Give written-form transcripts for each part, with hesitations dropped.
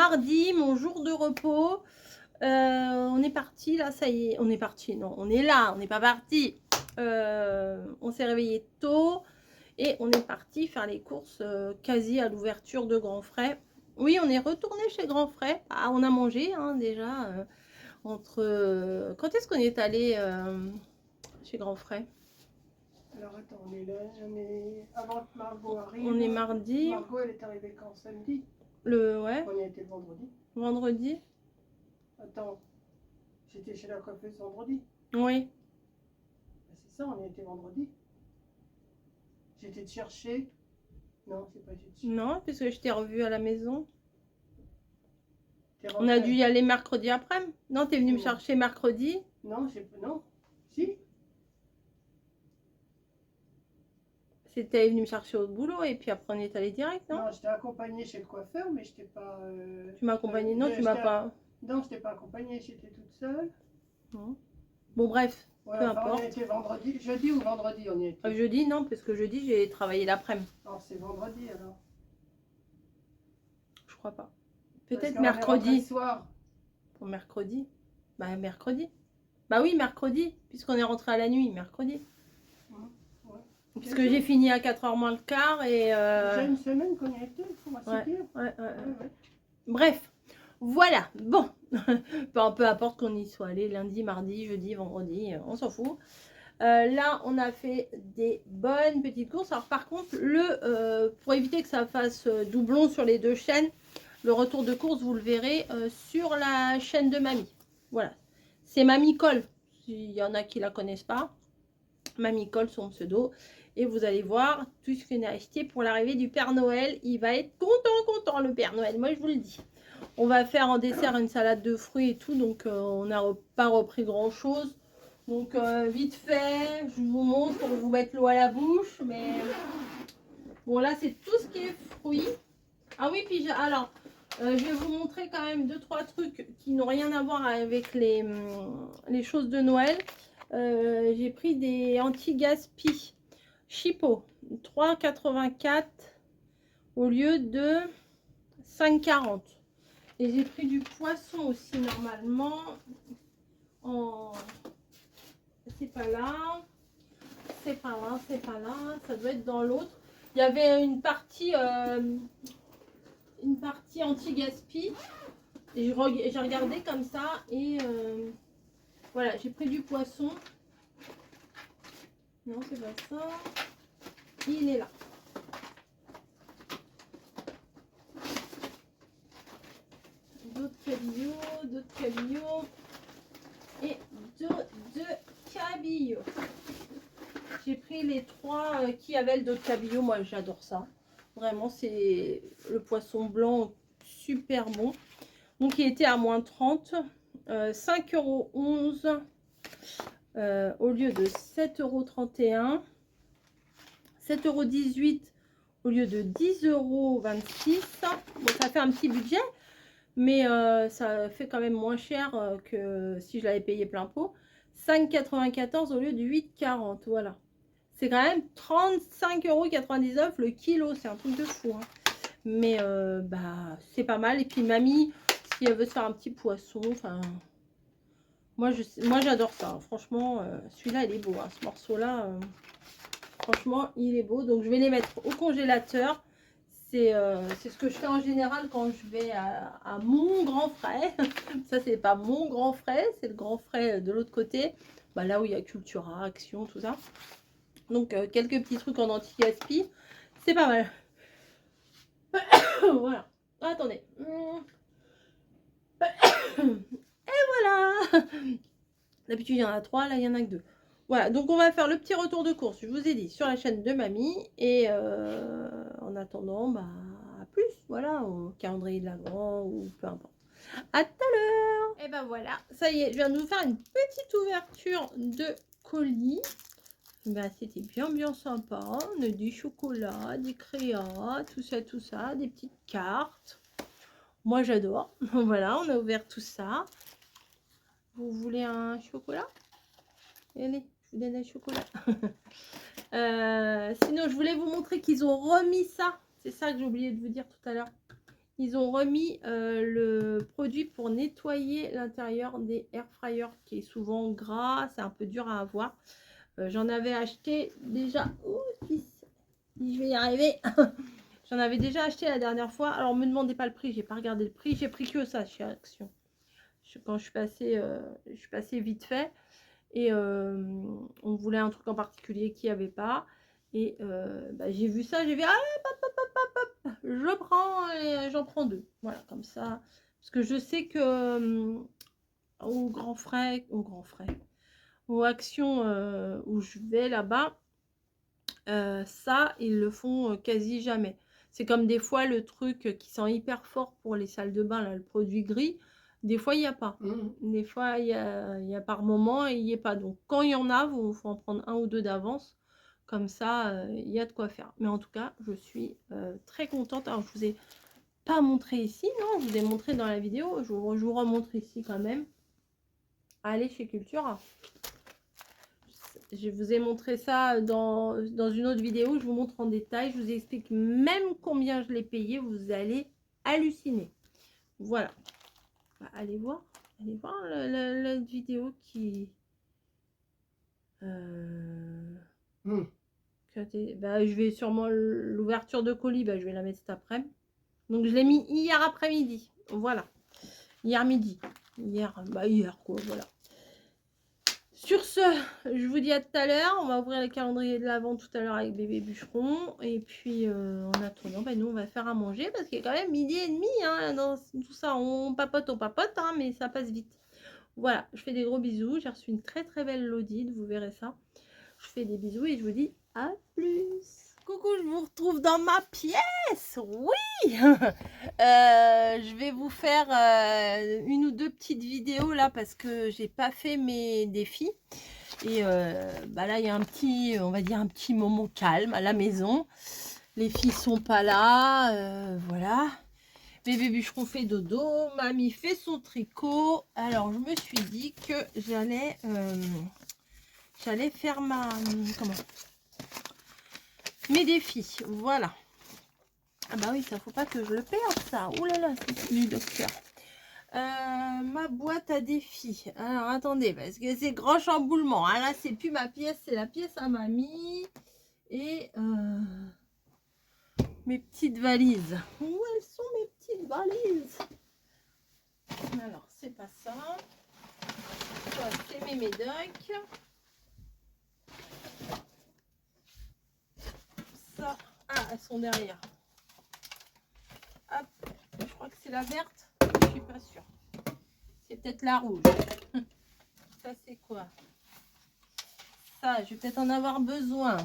mardi, mon jour de repos. On est parti là, ça y est. On est parti, non, on est là, on n'est pas parti. On s'est réveillé tôt et on est parti faire les courses quasi à l'ouverture de Grand Frais. Oui, on est retourné chez Grand Frais. Ah, on a mangé hein, déjà. Entre quand est-ce qu'on est allé chez Grand Frais? Alors attends, on est là, avant que Margot arrive. On est mardi. Margot, elle est arrivée quand? Samedi? Ouais. On y a été le vendredi. Vendredi. Attends, j'étais chez la coiffeuse vendredi. Oui. Ben, c'est ça, on y a été vendredi. J'étais te chercher. Non, c'est pas été te chercher. Non, puisque je t'ai revu à la maison. On a dû y aller mercredi après. Non, t'es venu me chercher mercredi. Non, non. Si. C'était venu me chercher au boulot et puis après on est allé direct, non? Non, je t'ai accompagné chez le coiffeur, mais je t'ai pas. Tu m'as accompagné? Non, tu m'as pas. Non, je t'ai pas accompagné, j'étais toute seule. Non. Bon, bref, Ouais, peu enfin, importe. on a été vendredi, jeudi ou vendredi on y était. Jeudi, non, parce que jeudi j'ai travaillé l'après-midi. Alors c'est vendredi alors. Je crois pas. Peut-être Parce mercredi. Soir. Pour mercredi. Bah, mercredi. Bah oui, mercredi, puisqu'on est rentré à la nuit, mercredi. Ouais. Puisque j'ai fini à 4h moins le quart et... Déjà une semaine qu'on y a été, il faut m'assister. Ouais. Bref, voilà, bon, peu importe qu'on y soit allé lundi, mardi, jeudi, vendredi, on s'en fout. Là, on a fait des bonnes petites courses. Alors par contre, pour éviter que ça fasse doublon sur les deux chaînes, le retour de course, vous le verrez sur la chaîne de Mamie. Voilà, c'est Mamie Cole, s'il y en a qui la connaissent pas. Mamie Cole, son pseudo. Et vous allez voir tout ce qu'on a acheté pour l'arrivée du Père Noël. Il va être content le Père Noël, moi je vous le dis. On va faire en dessert une salade de fruits et tout, donc on n'a pas repris grand chose. Donc vite fait, je vous montre pour vous mettre l'eau à la bouche. Mais bon, là c'est tout ce qui est fruits. Ah oui, puis alors, je vais vous montrer quand même 2-3 trucs qui n'ont rien à voir avec les choses de Noël. J'ai pris des anti-gaspi Chipo 3,84 au lieu de 5,40. Et j'ai pris du poisson aussi normalement. C'est pas là. C'est pas là, c'est pas là. Ça doit être dans l'autre. Il y avait une partie anti-gaspi. Et j'ai regardé comme ça et voilà, j'ai pris du poisson. Non, c'est pas ça. Il est là. D'autres cabillots et deux cabillots. J'ai pris les 3 qui avaient le d'autres cabillots. Moi, j'adore ça. Vraiment, c'est le poisson blanc super bon. Donc, il était à moins 30. 5,11 € au lieu de 7,31 €. 7,18 € au lieu de 10,26 €. Bon, ça fait un petit budget, mais ça fait quand même moins cher que si je l'avais payé plein pot. 5,94 € au lieu de 8,40 €. Voilà. C'est quand même 35,99 € le kilo. C'est un truc de fou. Hein. Mais bah, c'est pas mal. Et puis mamie, si elle veut se faire un petit poisson, enfin... Moi, j'adore ça. Franchement, celui-là, il est beau. Hein. Ce morceau-là, franchement, il est beau. Donc, je vais les mettre au congélateur. C'est ce que je fais en général quand je vais à mon grand frais. Ça, c'est pas mon grand frais. C'est le grand frais de l'autre côté. Bah, là où il y a Cultura, Action, tout ça. Donc, quelques petits trucs en anti-gaspi. C'est pas mal. Voilà. Attendez. Et voilà. D'habitude, il y en a 3. Là, il y en a que 2. Voilà. Donc, on va faire le petit retour de course. Je vous ai dit sur la chaîne de Mamie. Et en attendant, bah, à plus. Voilà. Au calendrier de l'Avent ou peu importe. À tout à l'heure. Et ben voilà. Ça y est. Je viens de vous faire une petite ouverture de colis. Ben, c'était bien sympa. On a du chocolat, des créas, tout ça, des petites cartes. Moi j'adore. Voilà, on a ouvert tout ça. Vous voulez un chocolat? Allez, je vous donne un chocolat. Sinon, je voulais vous montrer qu'ils ont remis ça. C'est ça que j'ai oublié de vous dire tout à l'heure. ils ont remis le produit pour nettoyer l'intérieur des air fryers qui est souvent gras, c'est un peu dur à avoir. J'en avais acheté déjà. Oh, je vais y arriver. J'en avais déjà acheté la dernière fois. Alors, me demandez pas le prix, j'ai pas regardé le prix, j'ai pris que ça chez Action. Quand je suis passée vite fait et on voulait un truc en particulier qu'il n'y avait pas. Et bah, j'ai vu ça, j'ai vu, ah, je prends et j'en prends 2. Voilà, comme ça. Parce que je sais que au Grand Frais, aux Actions où je vais là-bas, ça, ils le font quasi jamais. C'est comme des fois le truc qui sent hyper fort pour les salles de bain, là, le produit gris. Des fois, il n'y a pas. Des fois, il y a par moment et il n'y a pas. Donc, quand il y en a, il faut en prendre 1 ou 2 d'avance. Comme ça, il y a de quoi faire. Mais en tout cas, je suis très contente. Alors, je vous ai pas montré ici, non, je vous ai montré dans la vidéo. Je vous remontre ici quand même. Allez chez Cultura. Je vous ai montré ça dans une autre vidéo. Je vous montre en détail. Je vous explique même combien je l'ai payé. Vous allez halluciner. Voilà. Bah, allez voir la vidéo qui... Bah, je vais sûrement l'ouverture de colis. Bah, je vais la mettre cet après-midi. Donc, je l'ai mis hier après-midi. Voilà. Hier midi. Hier quoi. Voilà. Sur ce, je vous dis à tout à l'heure. On va ouvrir les calendriers de l'Avent tout à l'heure avec bébé bûcheron. Et puis, en attendant, bah, nous, on va faire à manger parce qu'il est quand même 12h30. Hein, dans tout ça, on papote, hein, mais ça passe vite. Voilà, je fais des gros bisous. J'ai reçu une très très belle Lodide, vous verrez ça. Je fais des bisous et je vous dis à plus. Coucou, je vous retrouve dans ma pièce. Oui. Je vais vous faire 1 ou 2 petites vidéos là parce que j'ai pas fait mes défis. Et bah là, il y a un petit, on va dire un petit moment calme à la maison. Les filles sont pas là. Voilà. Bébé bûcheron fait dodo. Mamie fait son tricot. Alors, je me suis dit que j'allais faire mes défis. Voilà. Ah bah oui, ça faut pas que je le perde ça. Ouh là là, c'est du docteur. Ma boîte à défis. Alors attendez, parce que c'est grand chamboulement. Hein. Là, c'est plus ma pièce, c'est la pièce à mamie. Et mes petites valises. Où elles sont mes petites valises? Alors, c'est pas ça. Ça, c'est mes médocs. Ça, ah, elles sont derrière. Hop, je crois que c'est la verte. Je suis pas sûre. C'est peut-être la rouge. Ça, c'est quoi? Ça, je vais peut-être en avoir besoin.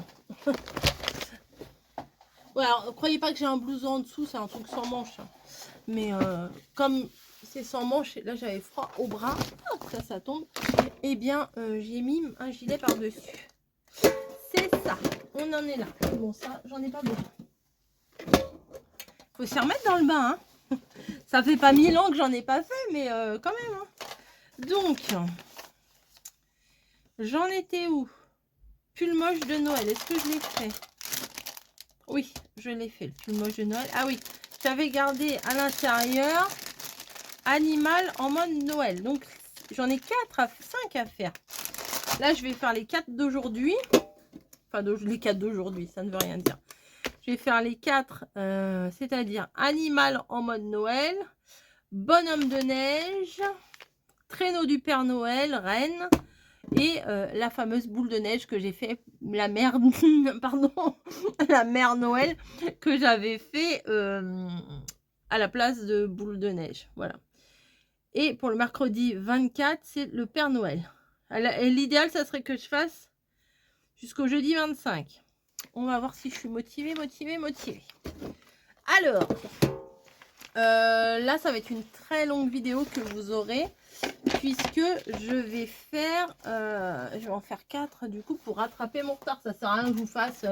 Ouais, alors, croyez pas que j'ai un blouson en dessous, c'est un truc sans manche. Mais comme c'est sans manche, et là j'avais froid au bras, ça tombe. Eh bien, j'ai mis un gilet par-dessus. C'est ça, on en est là. Bon, ça, j'en ai pas besoin. Faut s'y remettre dans le bain. Hein. Ça fait pas 1000 ans que j'en ai pas fait, mais quand même. Hein. Donc, j'en étais où? Pull moche de Noël, est-ce que je l'ai fait? Oui, je l'ai fait, le pull moche de Noël. Ah oui, j'avais gardé à l'intérieur animal en mode Noël. Donc, j'en ai 5 à faire. Là, je vais faire les 4 d'aujourd'hui. Enfin, les 4 d'aujourd'hui, ça ne veut rien dire. Je vais faire les 4, c'est-à-dire animal en mode Noël, bonhomme de neige, traîneau du Père Noël, reine, et la fameuse boule de neige que j'ai fait, la mère, pardon, la mère Noël que j'avais fait à la place de boule de neige. Voilà. Et pour le mercredi 24, c'est le Père Noël. L'idéal, ça serait que je fasse jusqu'au jeudi 25. On va voir si je suis motivée. Alors, là, ça va être une très longue vidéo que vous aurez. Puisque je vais en faire 4 du coup pour rattraper mon retard. Ça sert à rien que je vous fasse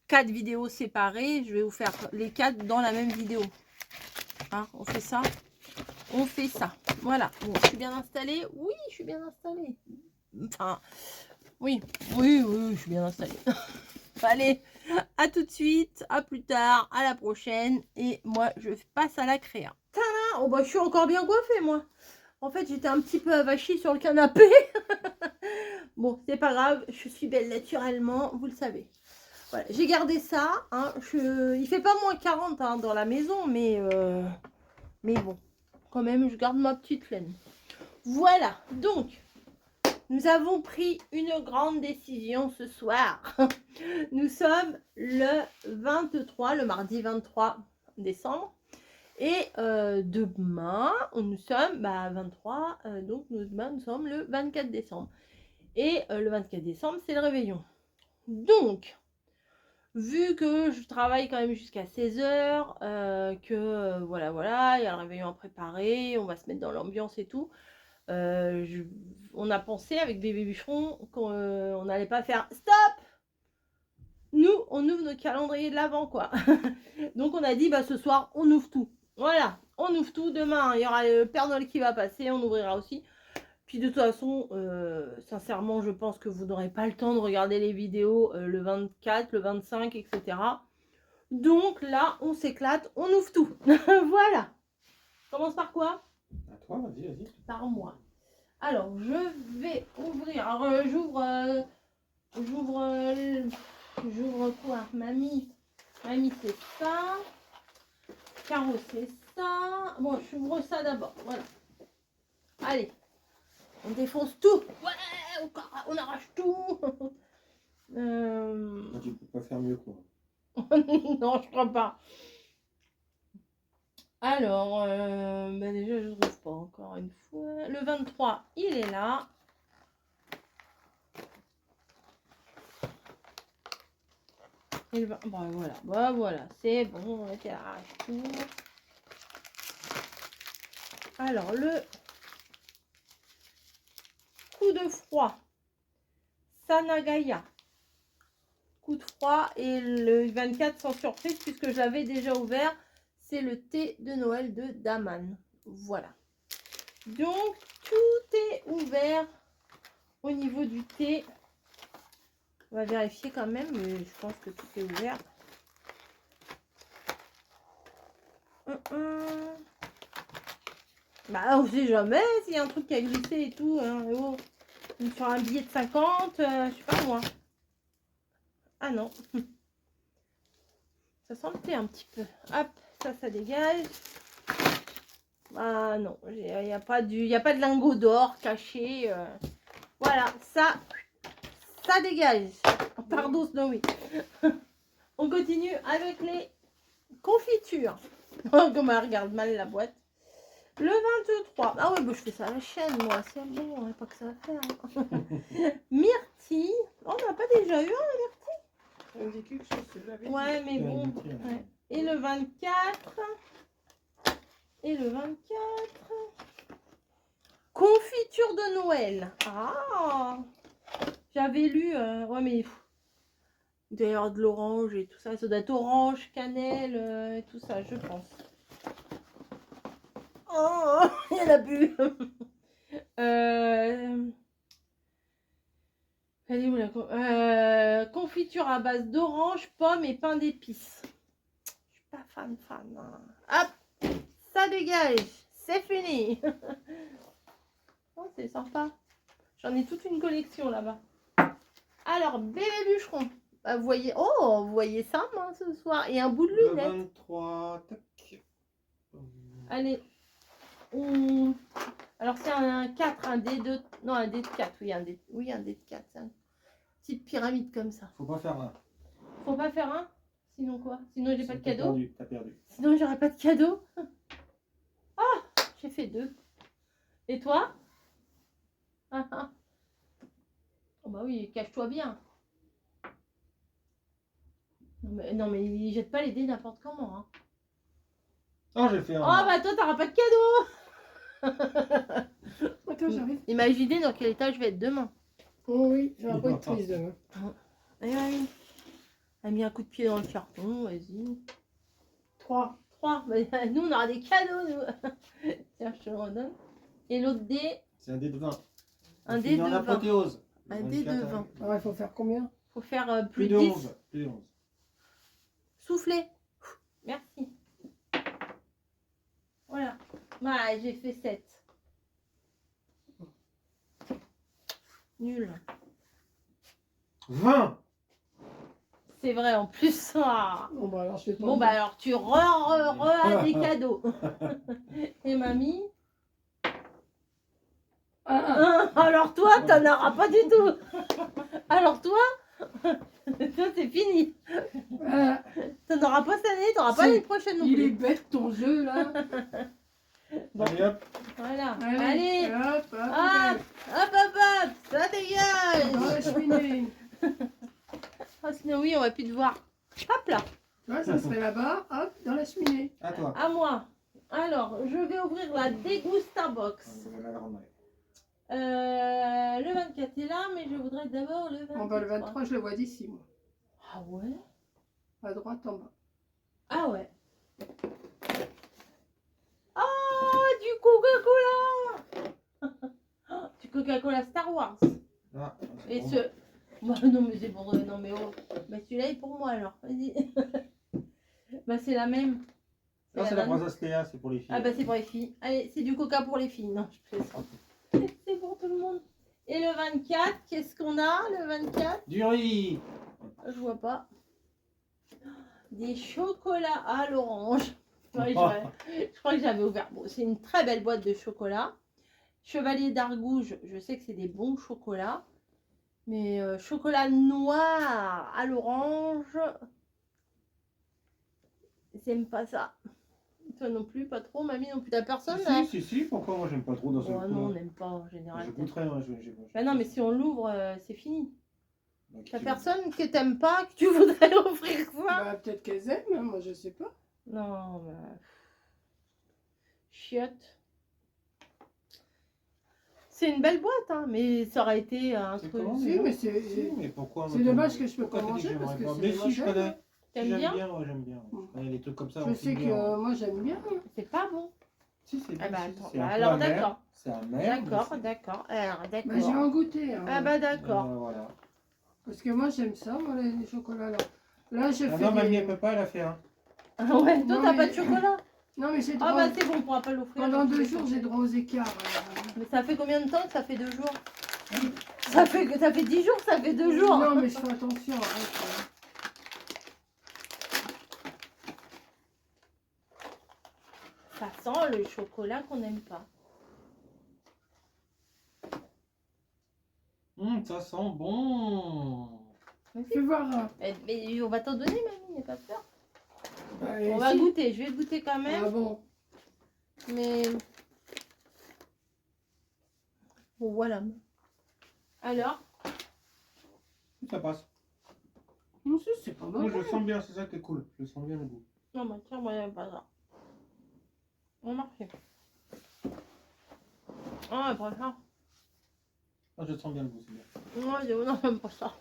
4 vidéos séparées. Je vais vous faire les 4 dans la même vidéo. Hein, on fait ça. Voilà. Bon, je suis bien installée. Oui, je suis bien installée. Enfin, oui, je suis bien installée. Allez, à tout de suite, à plus tard, à la prochaine. Et moi, je passe à la créa. Tada! Oh bah, je suis encore bien coiffée, moi. En fait, j'étais un petit peu avachie sur le canapé. Bon, c'est pas grave, je suis belle naturellement, vous le savez. Voilà, j'ai gardé ça. Hein, il fait pas moins 40 hein, dans la maison, mais bon, quand même, je garde ma petite laine. Voilà, donc, nous avons pris une grande décision ce soir. Nous sommes le 23, le mardi 23 décembre. Et demain, nous sommes 23, donc demain, nous sommes le 24 décembre. Et le 24 décembre, c'est le réveillon. Donc, vu que je travaille quand même jusqu'à 16h, voilà, il y a le réveillon à préparer, on va se mettre dans l'ambiance et tout. On a pensé avec bébé bûcheron qu'on n'allait pas faire stop. Nous, on ouvre notre calendrier de l'avant, quoi. Donc, on a dit, ce soir, on ouvre tout. Voilà, on ouvre tout. Demain, il y aura le Père Noël qui va passer, on ouvrira aussi. Puis, de toute façon, sincèrement, je pense que vous n'aurez pas le temps de regarder les vidéos le 24, le 25, etc. Donc, là, on s'éclate, on ouvre tout. Voilà. Commence par quoi? À toi, vas-y. Par moi. Alors, je vais ouvrir. Alors, j'ouvre quoi? Mamie, c'est ça. Caro, c'est ça. Bon, j'ouvre ça d'abord. Voilà. Allez. On défonce tout. Ouais, on arrache tout. Tu peux pas faire mieux, quoi. Non, je crois pas. Alors, déjà, je ne trouve pas encore une fois. Le 23, il est là. Et le 20, voilà, c'est bon, on arrache tout. Alors, le coup de froid, Sanagaya. Coup de froid et le 24 sans surprise puisque je l'avais déjà ouvert. C'est le thé de Noël de Daman. Voilà. Donc, tout est ouvert au niveau du thé. On va vérifier quand même, mais je pense que tout est ouvert. On sait jamais s'il y a un truc qui a glissé et tout. Hein. Oh. Sur un billet de 50, je sais pas moi. Ah non. Ça sent le thé un petit peu. Hop, ça dégage. Ah non, il n'y a pas de lingot d'or caché. Voilà, ça dégage. Pardon, Snowy. On continue avec les confitures. Comme elle regarde mal la boîte. Le 23. Ah ouais, je fais ça à la chaîne, moi. C'est bon, on n'a pas que ça à faire. Myrtille. Oh, on n'a pas déjà eu un myrtille? Ça me dit quelque chose que j'avais dit. Ouais, mais bon. Ouais. Et le 24. Confiture de Noël. Ah, j'avais lu. Ouais, mais il doit y avoir de l'orange et tout ça. Ça doit être orange, cannelle et tout ça, je pense. Oh, il y en a plus. Elle est où la confiture à base d'orange, pomme et pain d'épices. Je suis pas fan. Hein. Hop, ça dégage. C'est fini. Oh, c'est sympa. J'en ai toute une collection là-bas. Alors, bébé bûcheron. Vous voyez ça, moi, ce soir. Et un bout de Le lunette. 23, tac. Allez. Alors, c'est un 4, un D2. Non, un D de 4. Oui, un D de 4. C'est une petite pyramide comme ça. Faut pas faire un. Faut pas faire un? Sinon quoi? Sinon, j'ai pas de cadeau? T'as perdu. Sinon, j'aurai pas de cadeau? Ah, j'ai fait 2. Et toi? Oh bah oui, cache-toi bien. Non mais il jette pas les dés n'importe comment. Hein. Oh, j'ai fait un. Oh bah toi, t'auras pas de cadeau. Attends, j'arrive. Imaginez dans quel état je vais être demain. Oh oui, je vais pas être triste demain. Allez. Elle a mis un coup de pied dans le carton, vas-y. 3. Nous, on aura des cadeaux, nous. Tiens, je te le redonne. Et l'autre dé. C'est un dé de 20. Un dé de 20. apothéose. Un dé de 20. Alors, il faut faire combien? Faut faire plus Plus de 10. 11. Plus de 11. Soufflez. Merci. Voilà. Voilà, j'ai fait 7. Nul. 20. C'est vrai en plus. Ah. Bon, bah alors, je fais pas. Bon, bah alors tu as des cadeaux. Et mamie? Alors toi, t'en auras pas du tout. Alors toi, toi c'est fini. T'en auras pas cette année, t'auras pas C'est- l'année prochaine non Il est plus. bête ton jeu là. Bon. Allez hop. Voilà. Allez, Allez. hop, hop, Hop, hop, hop, hop. Ça dans dégage. la cheminée. Ah, sinon oui, on va plus te voir. Hop là, Tu vois, ça serait là-bas, hop, dans la cheminée. À toi. à moi. Alors, je vais ouvrir la Degusta Box. On va la grand-mère. Le 24 est là, mais je voudrais d'abord le 23. Bon, bah le 23, je le vois d'ici, moi. Ah ouais? À droite, en bas. Ah ouais. Ah, du Coca-Cola. Du Coca-Cola Star Wars. Ah, c'est Et bon. ce... Bah, non mais c'est pour... Non mais oh. Bah celui-là est pour moi alors. Vas-y. Bah c'est la même. Non, c'est la même. princesse Léa, c'est pour les filles. Ah bah c'est pour les filles. Allez, c'est du Coca pour les filles. Non, je plaisante. C'est pour tout le monde. Et le 24, qu'est-ce qu'on a le 24? Du riz. Je vois pas. Des chocolats à l'orange. Ouais, je crois que j'avais ouvert. Bon, c'est une très belle boîte de chocolat. Chevalier d'Argouge, je sais que c'est des bons chocolats. Mais chocolat noir à l'orange, j'aime pas ça. Toi non plus, pas trop. Mamie non plus. T'as personne là? Si, pourquoi moi j'aime pas trop dans ce Oh, non, on n'aime pas en général. Je goûterai, moi. Bah non, mais si on l'ouvre, c'est fini. Donc, T'as tu- personne que t'aimes pas, que tu voudrais offrir ça? Bah, peut-être qu'elles aiment, hein, moi je sais pas. Non, bah... Chiotte. C'est une belle boîte, hein, mais ça aurait été un C'est truc... comment, Si, déjà mais Si, c'est. mais pourquoi C'est moi, dommage t'aimes- que je peux pourquoi pas t'as dit manger, que parce j'aimerais que pas c'est Mais si, je manger. connais. T'aimes J'aime bien? bien, ouais, j'aime bien. Mm. Ouais, les trucs comme ça, Je on sais fume que bien, ouais. moi j'aime bien. hein. C'est pas bon. Si, c'est Ah bien. bah si, attends, c'est un peu alors amer, d'accord. C'est amer. D'accord, mais c'est- d'accord. Alors, Bah, je vais d'accord. en goûter. hein. Ah bah d'accord. Voilà. Parce que moi j'aime ça, moi les chocolats là. Là je Ah fais non, mamie, des. elle peut pas, elle a fait un. Ah ouais, toi Non, t'as mais- pas de chocolat? Non mais j'ai Ah droit. bah c'est bon, on pourra pas l'offrir. Pendant de tous 2 les jours temps. j'ai droit aux écarts. Mais ça fait combien de temps que ça fait 2 jours? Ça fait 10 jours, ça fait 2 jours. Non mais je fais attention, arrête. Ça sent le chocolat qu'on n'aime pas. Ça sent bon. Fais voir. Mais on va t'en donner, mamie, n'aie pas peur. Bah, On va si. goûter, je vais goûter quand même. Ah bon. Mais bon, voilà. Alors, Ça passe. Non, si, c'est pas Moi, mal. je le sens bien, c'est ça qui est cool. Je sens bien le goût. non, bah tiens, moi, j'aime pas ça. On marche. Ah, pas ça. Ah, je sens bien le goût, c'est bien. Moi, non, j'aime pas ça.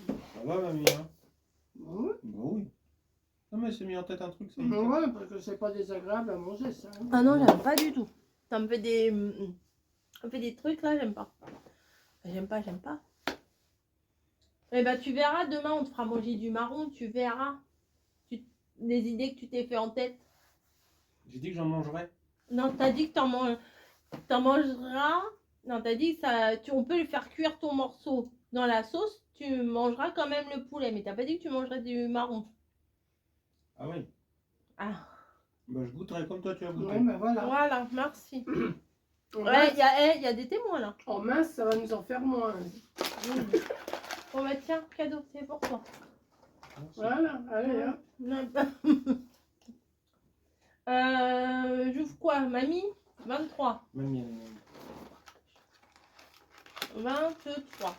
Ça va, mamie, hein Ouais. Bah oui. Non, mais c'est mis en tête un truc, ça y est. Ouais, parce que c'est pas désagréable à manger ça. hein. Ah non, j'aime pas du tout. Ça me fait des... Ça me fait des trucs là, j'aime pas. J'aime pas. Eh ben tu verras, demain on te fera manger du marron, tu verras. Les idées que tu t'es fait en tête. J'ai dit que j'en mangerais. Non, t'as dit que t'en mangeras. Non, t'as dit que ça, on peut le faire cuire ton morceau dans la sauce, tu mangeras quand même le poulet. Mais t'as pas dit que tu mangerais du marron. Ah oui. Ah, Bah, je goûterai comme toi, tu as goûté. Ouais, bah voilà. voilà, merci. En Ouais, mince, il y a des témoins là. en mince, ça va nous en faire moins. Bon bah tiens, cadeau, c'est pour toi. Merci. Voilà, allez, hein. Non. J'ouvre quoi, mamie? 23. Mamie, 23.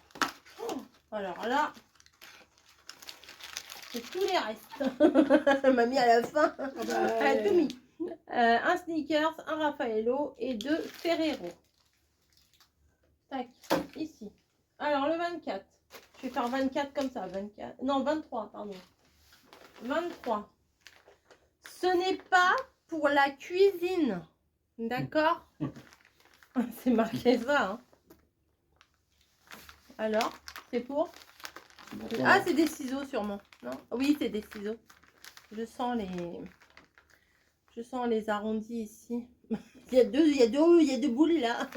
Oh, alors là, c'est tous les restes. Mamie à la fin, Ah bah, elle a tout mis. Un Snickers, un Raffaello et 2 Ferrero. Tac, ici. Alors le 24. Je vais faire 24 comme ça. 24. Non, 23, pardon. 23. Ce n'est pas pour la cuisine. D'accord? C'est marqué ça. Hein. Alors, c'est pour? Bon, Ah, c'est des ciseaux sûrement. Non? Oui, c'est des ciseaux. Je sens les arrondis ici. Il y a deux boules là.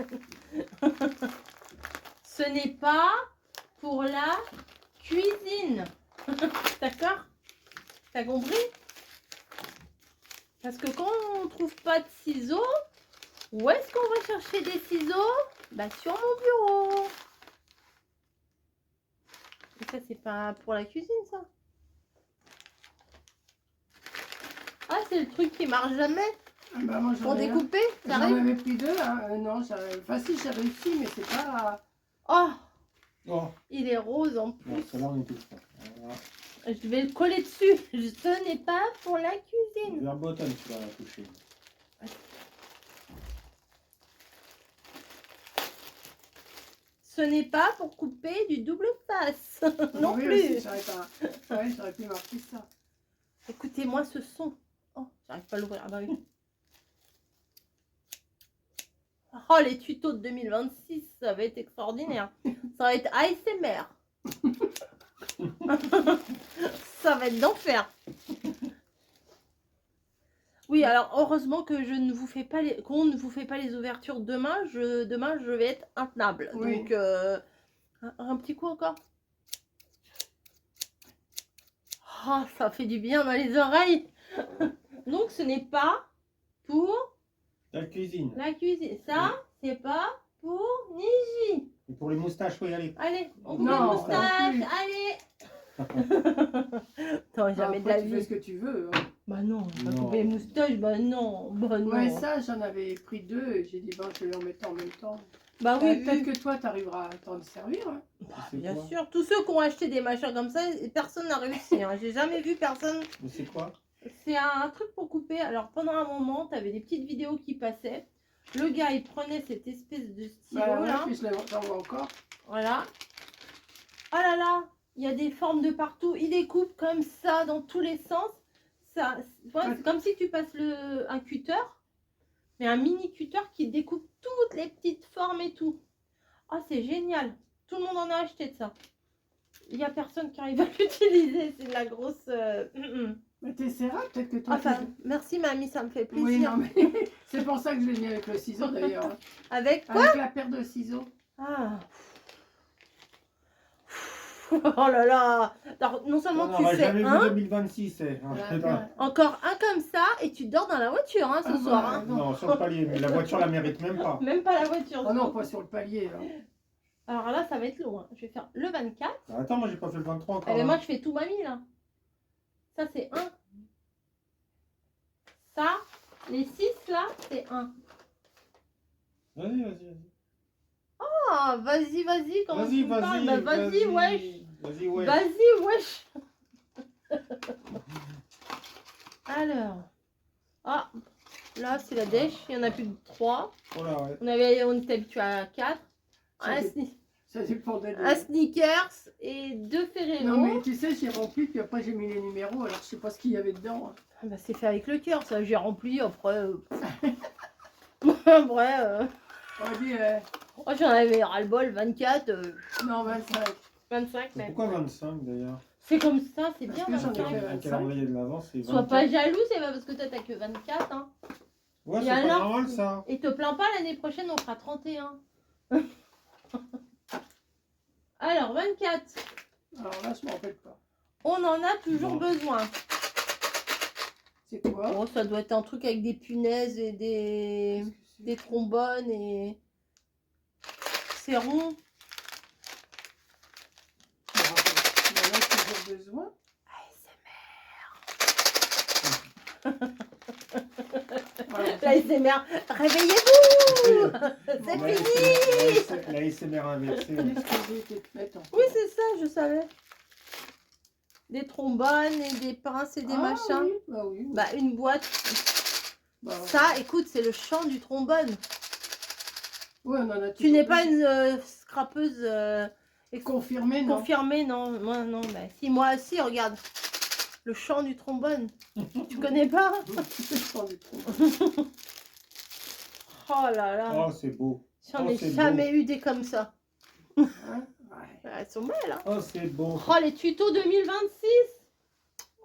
Ce n'est pas pour la cuisine. D'accord? T'as compris? Parce que quand on trouve pas de ciseaux, où est-ce qu'on va chercher des ciseaux? Bah sur mon bureau. Et ça, c'est pas pour la cuisine, ça. Ah, c'est le truc qui marche jamais Bah, moi, pour découper. J'en T'arrives? avais pris deux. Hein. Non, enfin si, j'ai réussi, mais c'est pas... Oh, Oh, il est rose en non, plus. celle-là, on est pas. Voilà. Je vais le coller dessus. Ce n'est pas pour la cuisine. Vert bottom, tu vas la toucher. Ce n'est pas pour couper du double face. Non Oui, plus. aussi, j'aurais pu marquer ça. Écoutez-moi ce son. Oh, j'arrive pas à l'ouvrir. Ah bah oui. Oh, les tutos de 2026, ça va être extraordinaire. Ça va être ASMR. Ça va être d'enfer. Oui, alors heureusement que je ne vous fais pas qu'on ne vous fait pas les ouvertures demain. Demain, je vais être intenable. Oui. Donc, un petit coup encore. Oh, ça fait du bien dans les oreilles. Donc, ce n'est pas pour La cuisine. la cuisine. Ça, c'est pas pour Niji. Et pour les moustaches, faut y aller. Allez, on coupe Non, les moustaches. plus. Allez. Non, jamais de Après, la tu fais vie. ce que tu veux. Hein. Bah non, on va Non. couper les moustaches. Bah non, bah non. Ouais, ça, j'en avais pris deux et j'ai dit, bon, je vais les remettre en même temps. Bah oui, Peut-être vu. que toi, tu arriveras à t'en servir. Hein. Bah, C'est bien quoi? sûr, tous ceux qui ont acheté des machins comme ça, personne n'a réussi. Hein. J'ai jamais vu personne. Mais c'est quoi? C'est un truc pour couper. Alors pendant un moment, tu avais des petites vidéos qui passaient. Le gars, il prenait cette espèce de stylo Bah, ouais, là. puis j'en vois encore. Voilà. Oh là là, il y a des formes de partout. Il découpe comme ça dans tous les sens. Ça, ouais, c'est comme si tu passes un cutter, mais un mini cutter qui découpe toutes les petites formes et tout. Ah, c'est génial. Tout le monde en a acheté de ça. Il n'y a personne qui arrive à l'utiliser. C'est de la grosse... Mais t'essaieras, peut-être que toi... Enfin, merci mamie, ça me fait plaisir. Oui, non, mais c'est pour ça que je l'ai mis avec le ciseau d'ailleurs. Hein. Avec quoi? Avec la paire de ciseaux. Ah. Oh là là. Alors, non seulement On tu n'aura fais jamais un, vu 2026. encore un comme ça, et tu dors dans la voiture hein, ce Ah, soir. bah, Hein. Non, sur le palier, mais la voiture la mérite même pas. Même pas la voiture. Oh non, pas sur le palier. Là. Alors là, ça va être long. Hein. Je vais faire le 24. Attends, moi j'ai pas fait le 23 encore. Eh ben, hein. moi, je fais tout mamie là. Ça, c'est 1. Ça, les 6 là, c'est 1. Vas-y, vas-y. Ah, vas-y, vas-y, comment tu me parles? Bah, vas-y, wesh. Vas-y, wesh. Vas-y, wesh. Alors. Ah, là, c'est la dèche. Il y en a plus de 3. Oh là, ouais. On était habitué à 4. Ça dépendait de... Un sneakers et 2 Ferrero. Non, mais tu sais, j'ai rempli, puis après j'ai mis les numéros, alors je sais pas ce qu'il y avait dedans. Hein. Ah bah, c'est fait avec le cœur, ça. J'ai rempli après. Après. On dit, Oh, j'en avais ras-le-bol, 24. non, 25. 25 Mais même. pourquoi 25 d'ailleurs? C'est comme ça, c'est bien. Parce que j'en ai 25. fait Un 25. calendrier de l'avant, c'est 24. Sois pas jaloux, c'est pas parce que toi t'as que 24. Hein. Ouais, Et c'est pas alors normal ça. Et te plains pas, l'année prochaine on fera 31. Alors, 24. Alors là, je m'en rappelle pas. On en a toujours Non. besoin. C'est quoi? Oh, ça doit être un truc avec des punaises et des trombones et. C'est rond. Je me rappelle. Il y en a toujours besoin. Voilà. L'ASMR, réveillez-vous. C'est La fini. La SMR inversée. Qu'est-ce que j'ai été faite en Oui, c'est ça, je savais. Des trombones et des pinces et des machins. Oui, bah oui. Bah, une boîte. Bah, Ça, écoute, c'est le chant du trombone. ouais, on en a Tu toujours n'es pas besoin. une scrapeuse Confirmé, non? confirmée, non. Moi, non. Bah, si, moi aussi, regarde. Le chant du trombone. Tu connais pas? Je prends du trou. Oh là là. Oh, c'est beau. J'en oh, ai c'est jamais eu des comme ça. Hein? Elles sont belles, hein. Oh, c'est beau. Oh, les tutos 2026.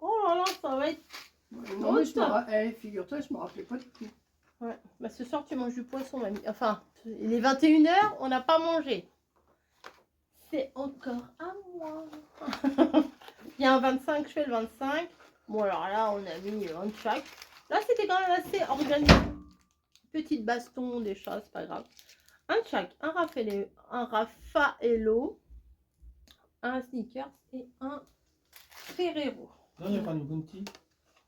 Oh là là, ça va être... Non, mais figure-toi, je me rappelais pas du tout. Ouais. Bah, ce soir, tu manges du poisson, mamie. Enfin, il est 21 h, on n'a pas mangé. C'est encore à moi. Il y a un 25, je fais le 25. Bon, alors là, on a mis un de chaque. Là, c'était quand même assez organisé. Petite baston, des chats, c'est pas grave. Un de chaque. Un Raffaello, un Snickers et un Ferrero. Non, il n'y a pas de bounty.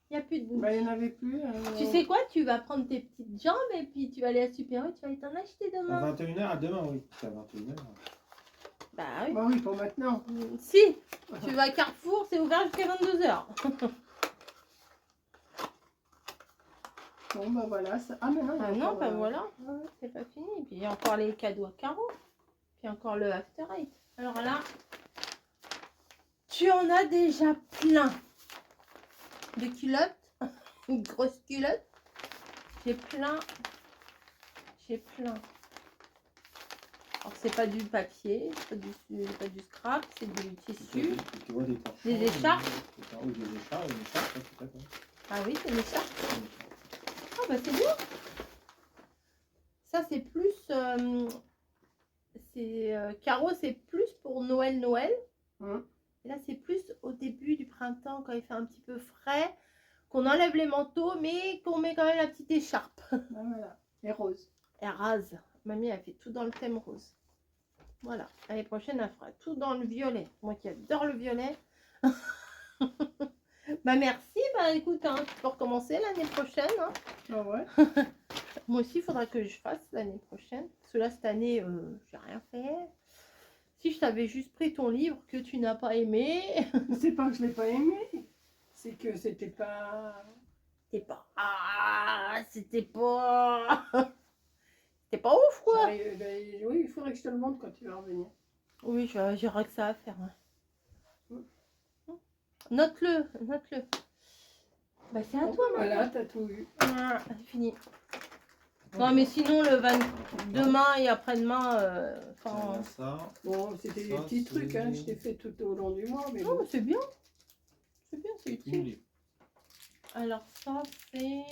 Il n'y a plus de bouffe. Bah, il n'y en avait plus. Tu sais quoi? Tu vas prendre tes petites jambes et puis tu vas aller à Super U, tu vas aller t'en acheter À demain. 21h, à demain, oui. C'est à 21h. Bah oui. Bah oui, pour maintenant. Si, tu vas à Carrefour, c'est ouvert jusqu'à 22 h. Bon, bah voilà. Ça... Ah, mais non, il y a Ah non, encore, bah voilà, c'est pas fini. Puis il y a encore les cadeaux à carreaux. Puis encore le After Eight. Alors là, tu en as déjà plein de culottes. Une grosse culotte. J'ai plein. J'ai plein. Alors c'est pas du papier, c'est pas du scrap, c'est du tissu. Tu vois des torchons. Des écharpes. Oui, des écharpes, une écharpe, tout à fait. Ah oui, c'est des écharpes. Ah bah c'est bien. Ça c'est plus... Caro, c'est plus pour Noël. Et là c'est plus au début du printemps, quand il fait un petit peu frais, qu'on enlève les manteaux, mais qu'on met quand même la petite écharpe. Ah, voilà. Et rose. Elle rase. Mamie a fait tout dans le thème rose. Voilà. L'année prochaine, elle fera tout dans le violet. Moi qui adore le violet. Bah merci. Bah écoute, hein, tu peux recommencer l'année prochaine. Hein. Ah ouais. Moi aussi, il faudra que je fasse l'année prochaine. Parce que là, cette année, j'ai rien fait. Si je t'avais juste pris ton livre que tu n'as pas aimé. C'est pas que je l'ai pas aimé. C'est que c'était pas... C'était pas... Ah, c'était pas... C'était pas ouf, quoi. Oui, il faudrait que je te le montre quand tu vas revenir. Oui, j'aurai que ça à faire. Ouais. Note-le. Bah, c'est à toi, Voilà, t'as tout eu. Ah, c'est fini. Non, mais sinon, le 20... demain et après-demain, enfin... Ça. Bon, c'était des Ça, petits trucs, hein, c'est- je t'ai fait tout au long du mois, mais Non, bon. mais c'est bien. C'est bien, c'est utile. Une. Alors, ça, c'est...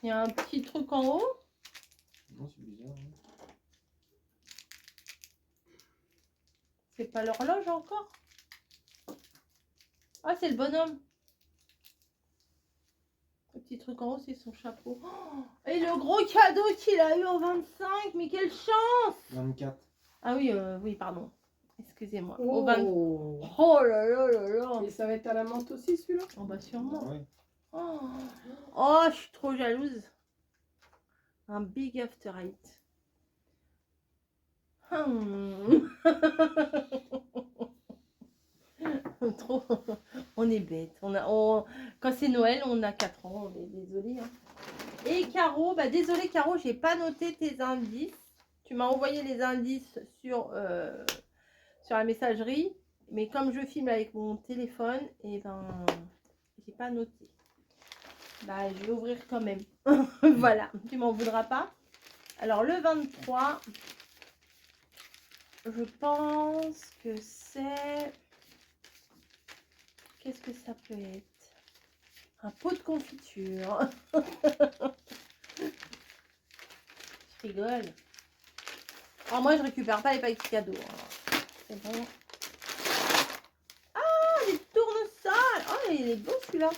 Il y a un petit truc en haut. Non, c'est bizarre. Hein. C'est pas l'horloge encore. Ah, c'est le bonhomme. Le petit truc en haut, c'est son chapeau. Oh, et le gros cadeau qu'il a eu au 25. Mais quelle chance! 24. Ah oui, oui, pardon. Excusez-moi. Oh. Au 20... Oh là là là là. Et ça va être à la menthe aussi, celui-là? Oh bah sûrement. Ah ouais. Oh. Oh, je suis trop jalouse. Un big after eight. Trop. On est bête. Quand c'est Noël, on a 4 ans. On est désolé. Hein. Et Caro, bah désolé Caro, j'ai pas noté tes indices. Tu m'as envoyé les indices sur la messagerie, mais comme je filme avec mon téléphone, et ben j'ai pas noté. Bah je vais ouvrir quand même. Voilà, tu m'en voudras pas. Alors le 23, je pense que c'est... Qu'est-ce que ça peut être? Un pot de confiture. Je rigole. Alors moi je récupère pas les paquets cadeaux. Hein. C'est bon. Ah, les tournesols. Oh, il est beau celui-là.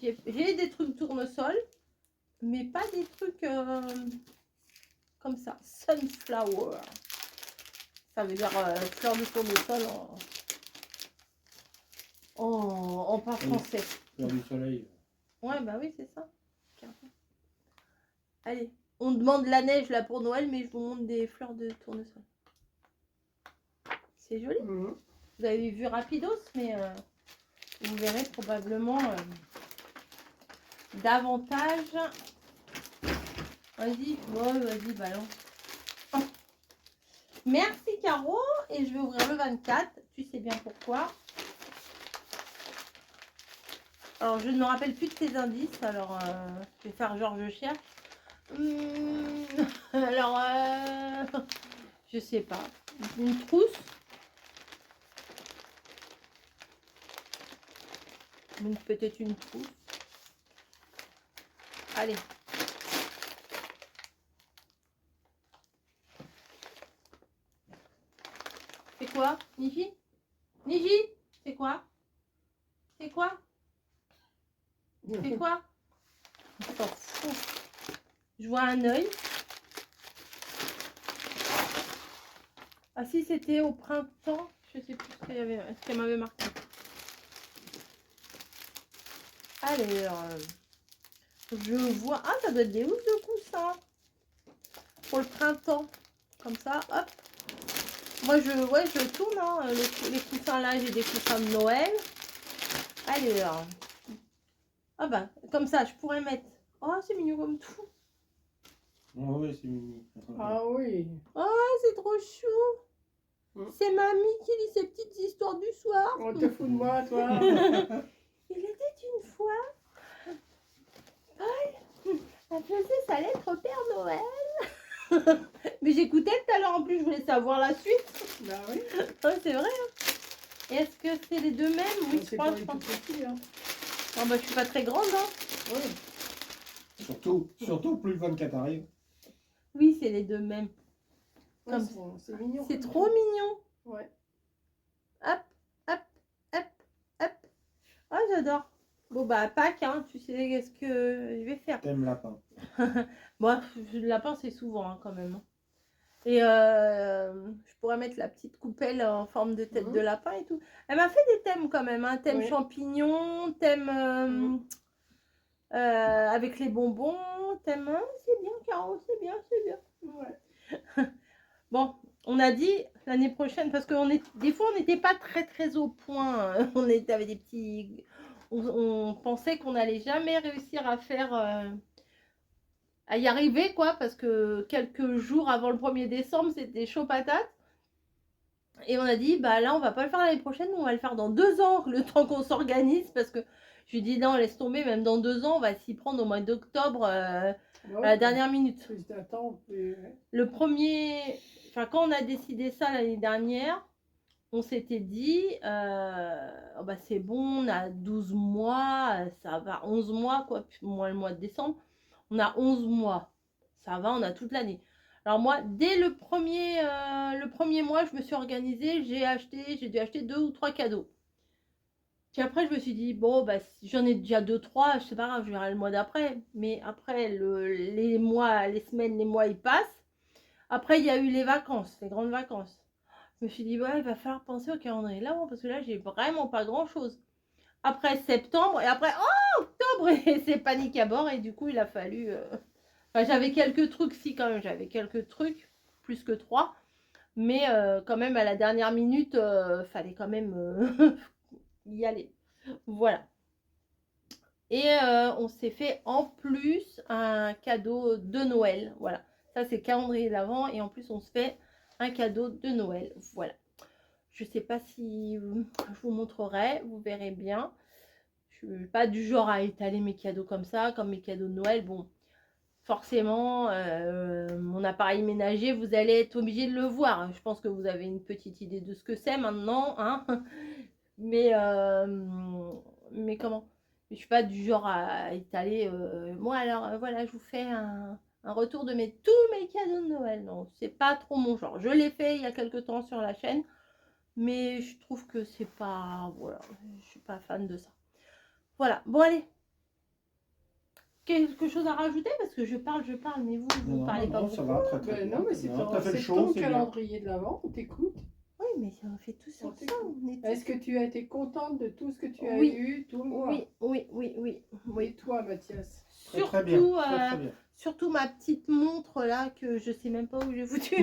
J'ai des trucs tournesol, mais pas des trucs comme ça. Sunflower. Ça veut dire fleur de tournesol en pas français. Fleur du soleil. Ouais, bah oui, c'est ça. Allez, on demande la neige là pour Noël, mais je vous montre des fleurs de tournesol. C'est joli. Mmh. Vous avez vu rapidos, mais vous verrez probablement davantage. Vas-y, ouais, vas-y, balance. Oh. Merci Caro, et je vais ouvrir le 24. Tu sais bien pourquoi. Alors, je ne me rappelle plus de tes indices, alors je vais faire genre je cherche. Alors, je sais pas. Une trousse. Peut-être une trousse. Allez. C'est quoi, Niji? Niji? C'est quoi? C'est quoi? C'est quoi? On s'en fout. Je vois un œil. Ah si, c'était au printemps. Je sais plus ce qu'elle m'avait marqué. Alors, je vois... Ah, ça doit être des housses de coussin. Pour le printemps. Comme ça, hop. Moi, je tourne. Hein, les coussins là, j'ai des coussins de Noël. Alors. Ah bah, comme ça, je pourrais mettre... Oh, c'est mignon comme tout. Oh, oui, c'est mignon. Ah oui. Oh, c'est trop chou. C'est mamie qui lit ses petites histoires du soir. On te fout de moi, toi. Il était une fois. Paul a posé sa lettre au Père Noël. Mais j'écoutais tout à l'heure en plus, je voulais savoir la suite. Bah oui. Oh, c'est vrai. Hein. Et est-ce que c'est les deux mêmes? Oui, je crois. Je pense. Petit, hein. Oh, bah, je suis pas très grande. Hein. Oui. Surtout plus le 24 arrive. Oui, c'est les deux mêmes. Ouais, c'est mignon. C'est trop mignon. Ouais. Hop, hop, hop, hop. Oh, j'adore. Bon, bah, Pâques, hein, tu sais qu'est-ce que je vais faire. T'aimes lapin. Bon, le lapin, c'est souvent, hein, quand même. Et je pourrais mettre la petite coupelle en forme de tête de lapin et tout. Elle m'a fait des thèmes quand même. Hein. Thème champignon, thème avec les bonbons, thème... c'est bien, Caro, c'est bien, c'est bien. Ouais. Bon, on a dit l'année prochaine, parce que des fois, on n'était pas très au point. On était avec des petits... On pensait qu'on n'allait jamais réussir à faire... à y arriver, quoi, parce que quelques jours avant le 1er décembre, c'était chaud patate. Et on a dit, bah là, on va pas le faire l'année prochaine, on va le faire dans 2 ans, le temps qu'on s'organise, parce que je lui dis, non, laisse tomber, même dans 2 ans, on va s'y prendre au mois d'octobre, à la dernière minute. Plus d'attente, plus... Le premier, enfin, quand on a décidé ça l'année dernière, on s'était dit, oh bah c'est bon, on a 12 mois, ça va, 11 mois, quoi, moins le mois de décembre, on a 11 mois, ça va, on a toute l'année. Alors moi, dès le premier mois, je me suis organisée, j'ai dû acheter 2 ou 3 cadeaux. Puis après, je me suis dit, bon, bah, si j'en ai déjà 2, 3, je sais pas grave, je verrai le mois d'après. Mais après, les mois, les semaines, les mois, ils passent. Après, il y a eu les vacances, les grandes vacances. Je me suis dit, ouais, il va falloir penser au calendrier là, parce que là, j'ai vraiment pas grand-chose. Après septembre, et après, oh, octobre, et c'est panique à bord, et du coup, il a fallu... Enfin, j'avais quelques trucs, si, quand même, j'avais quelques trucs, plus que 3. Mais quand même, à la dernière minute, fallait quand même y aller. Voilà. Et on s'est fait en plus un cadeau de Noël. Voilà. Ça, c'est calendrier d'avant. Et en plus, on se fait un cadeau de Noël. Voilà. Je ne sais pas si je vous montrerai. Vous verrez bien. Je ne suis pas du genre à étaler mes cadeaux comme ça, comme mes cadeaux de Noël. Bon, forcément, mon appareil ménager, vous allez être obligé de le voir. Je pense que vous avez une petite idée de ce que c'est maintenant. Hein. Mais comment? Je suis pas du genre à étaler. Moi, alors, voilà, je vous fais un retour de tous mes cadeaux de Noël. Non, c'est pas trop mon genre. Je l'ai fait il y a quelques temps sur la chaîne. Mais je trouve que c'est pas... Voilà, je suis pas fan de ça. Voilà, bon allez. Quelque chose à rajouter? Parce que je parle, mais vous parlez pas beaucoup. Ça va, très bien. Non, mais c'est ton calendrier de l'avant, on t'écoute. Oui, mais on fait tout sur ça. Est-ce que tu as été contente de tout ce que tu as eu tout le mois? Oui. Et toi, Mathias? Très bien. Surtout ma petite montre là que je sais même pas où j'ai foutu.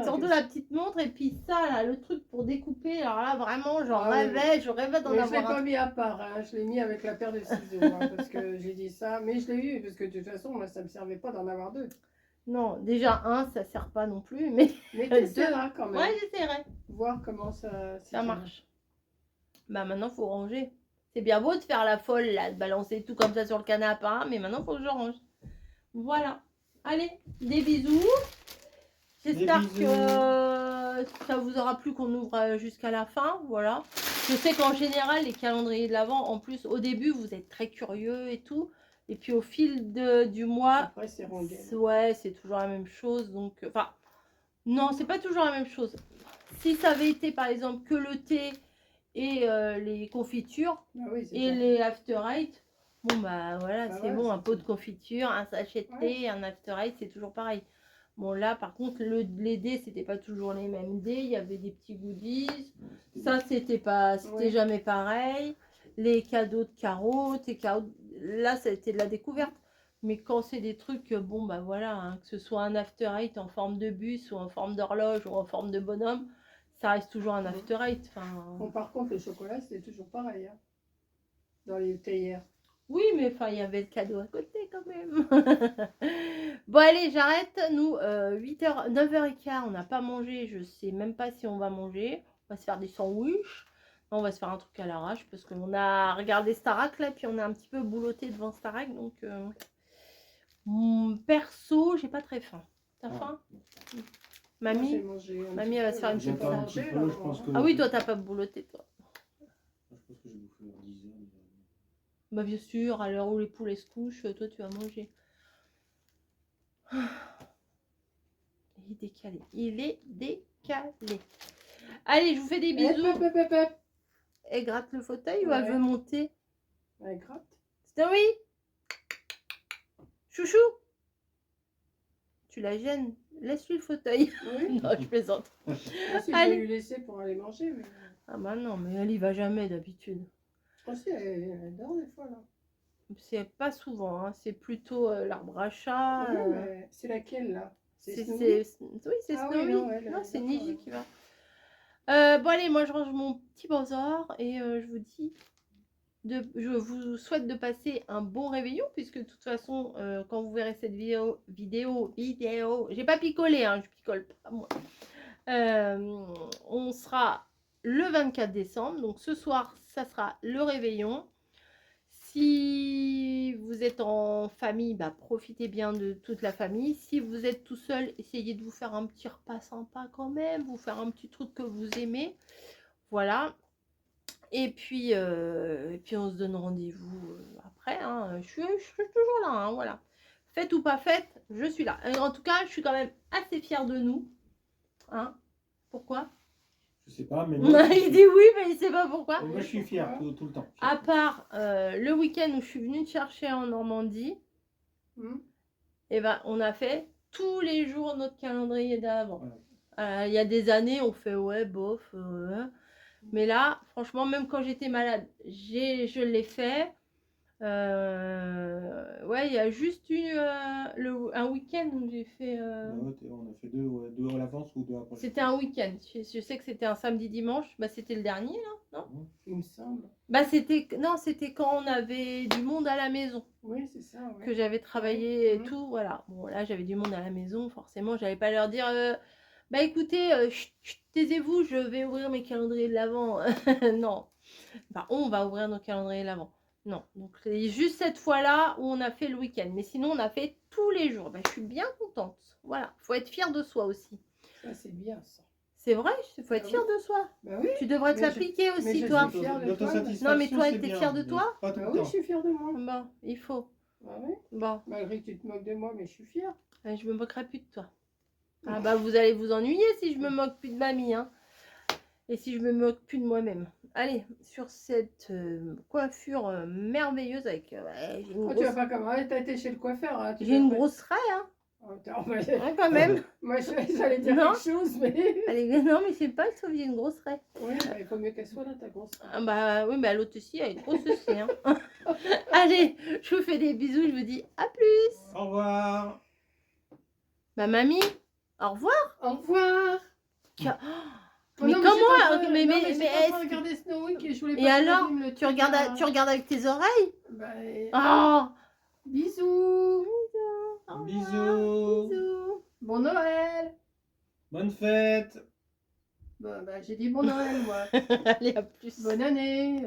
Surtout la petite montre et puis ça là, le truc pour découper. Alors là vraiment, je rêvais d'en avoir. Je l'ai pas mis à part, hein. Je l'ai mis avec la paire de ciseaux hein, parce que j'ai dit ça, mais je l'ai eu parce que de toute façon, moi ça me servait pas d'en avoir 2. Non, déjà ça sert pas non plus, mais tu essaieras quand même. Ouais, j'essaierai. Voir comment ça marche. Bah maintenant faut ranger. C'est bien beau de faire la folle, là, de balancer tout comme ça sur le canapé, hein, mais maintenant, il faut que je range. Voilà. Allez, des bisous. J'espère bisous. que ça vous aura plu qu'on ouvre jusqu'à la fin. Voilà. Je sais qu'en général, les calendriers de l'Avent, en plus, au début, vous êtes très curieux et tout. Et puis, au fil du mois, Après, c'est rondelle. ouais, c'est toujours la même chose. Donc, enfin, non, c'est pas toujours la même chose. Si ça avait été, par exemple, que le thé et les confitures Ah oui, c'est et ça. les after eight, bon, bah voilà, Bah c'est ouais, bon, un c'est pot tout. de confiture, un sachet de thé, un after eight, c'est toujours pareil. Bon, là, par contre, les dés, c'était pas toujours les mêmes dés. Il y avait des petits goodies. Ça, c'était Ouais. jamais pareil. Les cadeaux de Caro, là, ça a été de la découverte. Mais quand c'est des trucs, bon, bah voilà, hein, que ce soit un after eight en forme de bus ou en forme d'horloge ou en forme de bonhomme, ça reste toujours un after eight. Bon, par contre, le chocolat, c'est toujours pareil. Hein, dans les théières. Oui, mais enfin, il y avait le cadeau à côté quand même. Bon, allez, j'arrête. Nous, 8h, 9h15, on n'a pas mangé. Je sais même pas si on va manger. On va se faire des sandwichs. On va se faire un truc à l'arrache parce qu'on a regardé Starac là, puis on est un petit peu boulotté devant Starac. Donc, perso, j'ai pas très faim. T'as faim? Mamie? Mamie, elle va se faire une petite J'attends un petit peu, je pense que... Ah oui, toi, t'as pas boulotté, toi. Je pense que j'ai bouffé vers 10h. Bah bien sûr, à l'heure où les poulets se couchent, toi tu vas manger. Il est décalé. Il est décalé. Allez, je vous fais des bisous. Elle gratte le fauteuil ou elle veut monter? Elle gratte. Snowy? Chouchou? Tu la gênes. Laisse-lui le fauteuil. Oui. Non, je plaisante. Moi, si je Allez. vais lui laisser pour aller manger. Mais... Ah bah non, mais elle y va jamais d'habitude. Aussi, elle dort des fois là. C'est pas souvent, hein. C'est plutôt l'arbre à chat. Oui, mais c'est laquelle là? Oui, Snowy. c'est Ah Snowy. oui, non, elle, Non, c'est d'accord, Niji ouais. qui va. Bon allez, moi je range mon petit bazar et je vous dis, je vous souhaite de passer un bon réveillon puisque de toute façon, quand vous verrez cette vidéo, j'ai pas picolé, hein, je picole pas moi. On sera le 24 décembre, donc ce soir, ça sera le réveillon. Si vous êtes en famille, bah, profitez bien de toute la famille. Si vous êtes tout seul, essayez de vous faire un petit repas sympa quand même, vous faire un petit truc que vous aimez. Voilà. Et puis on se donne rendez-vous après. Hein. Je suis toujours là. Hein, voilà. Faites ou pas faites, je suis là. En tout cas, je suis quand même assez fière de nous. Hein. Pourquoi? Je sais pas, mais moi... Il dit oui, mais il sait pas pourquoi. Moi, je suis fier tout le temps. À part le week-end où je suis venue te chercher en Normandie, et ben, on a fait tous les jours notre calendrier d'avant. Il y a des années, on fait ouais, bof. Mais là, franchement, même quand j'étais malade, je l'ai fait. Ouais, il y a juste eu un week-end où j'ai fait. On a fait deux à l'avance ou deux après. C'était un week-end. Je sais que c'était un samedi-dimanche. Bah, c'était le dernier, là, non? Il me semble. Bah, c'était quand on avait du monde à la maison. Oui, c'est ça. Ouais. Que j'avais travaillé et tout. Voilà. Bon, là, j'avais du monde à la maison. Forcément, j'allais pas leur dire bah écoutez, taisez-vous, je vais ouvrir mes calendriers de l'avant. Non. Bah, on va ouvrir nos calendriers de l'avant. Non. Donc, c'est juste cette fois-là où on a fait le week-end. Mais sinon, on a fait tous les jours. Bah, je suis bien contente. Voilà. Faut être fier de soi aussi. Ça, c'est bien, ça. C'est vrai, il faut être fier de soi. Bah oui. Tu devrais te l'appliquer aussi, toi. L'autosatisfaction, Non, mais toi, c'est t'es bien, fier de mais toi? pas tout le Bah oui, temps. je suis fière de moi. Bon, il faut. Ah oui. Bon. Malgré que tu te moques de moi, mais je suis fière. Je me moquerai plus de toi. Ah bah vous allez vous ennuyer si je me moque plus de mamie, hein. Et si je me moque plus de moi-même. Allez, sur cette coiffure merveilleuse avec... j'ai une Oh, tu vas pas comme t'as été chez le coiffeur. Hein, j'ai une grosse raie, hein. Oh, ouais, Quand même. moi, j'allais dire Non. quelque chose, mais... Allez, non, mais c'est pas sauf j'ai une grosse raie. Oui, bah, il faut mieux qu'elle soit là, ta grosse raie. Ah bah oui, mais l'autre aussi, elle est grosse aussi, hein. Allez, je vous fais des bisous, je vous dis à plus. Au revoir. Bah mamie, au revoir. Au revoir. Oh, mais comment mais regarder Snowy qui je voulais pas et alors le tu regardes avec tes oreilles? Bah, Oh, bisous. Bisous. bisous. Bon Noël. Bonne fête. Bah, j'ai dit bon Noël, moi. Allez, à plus. Bonne année.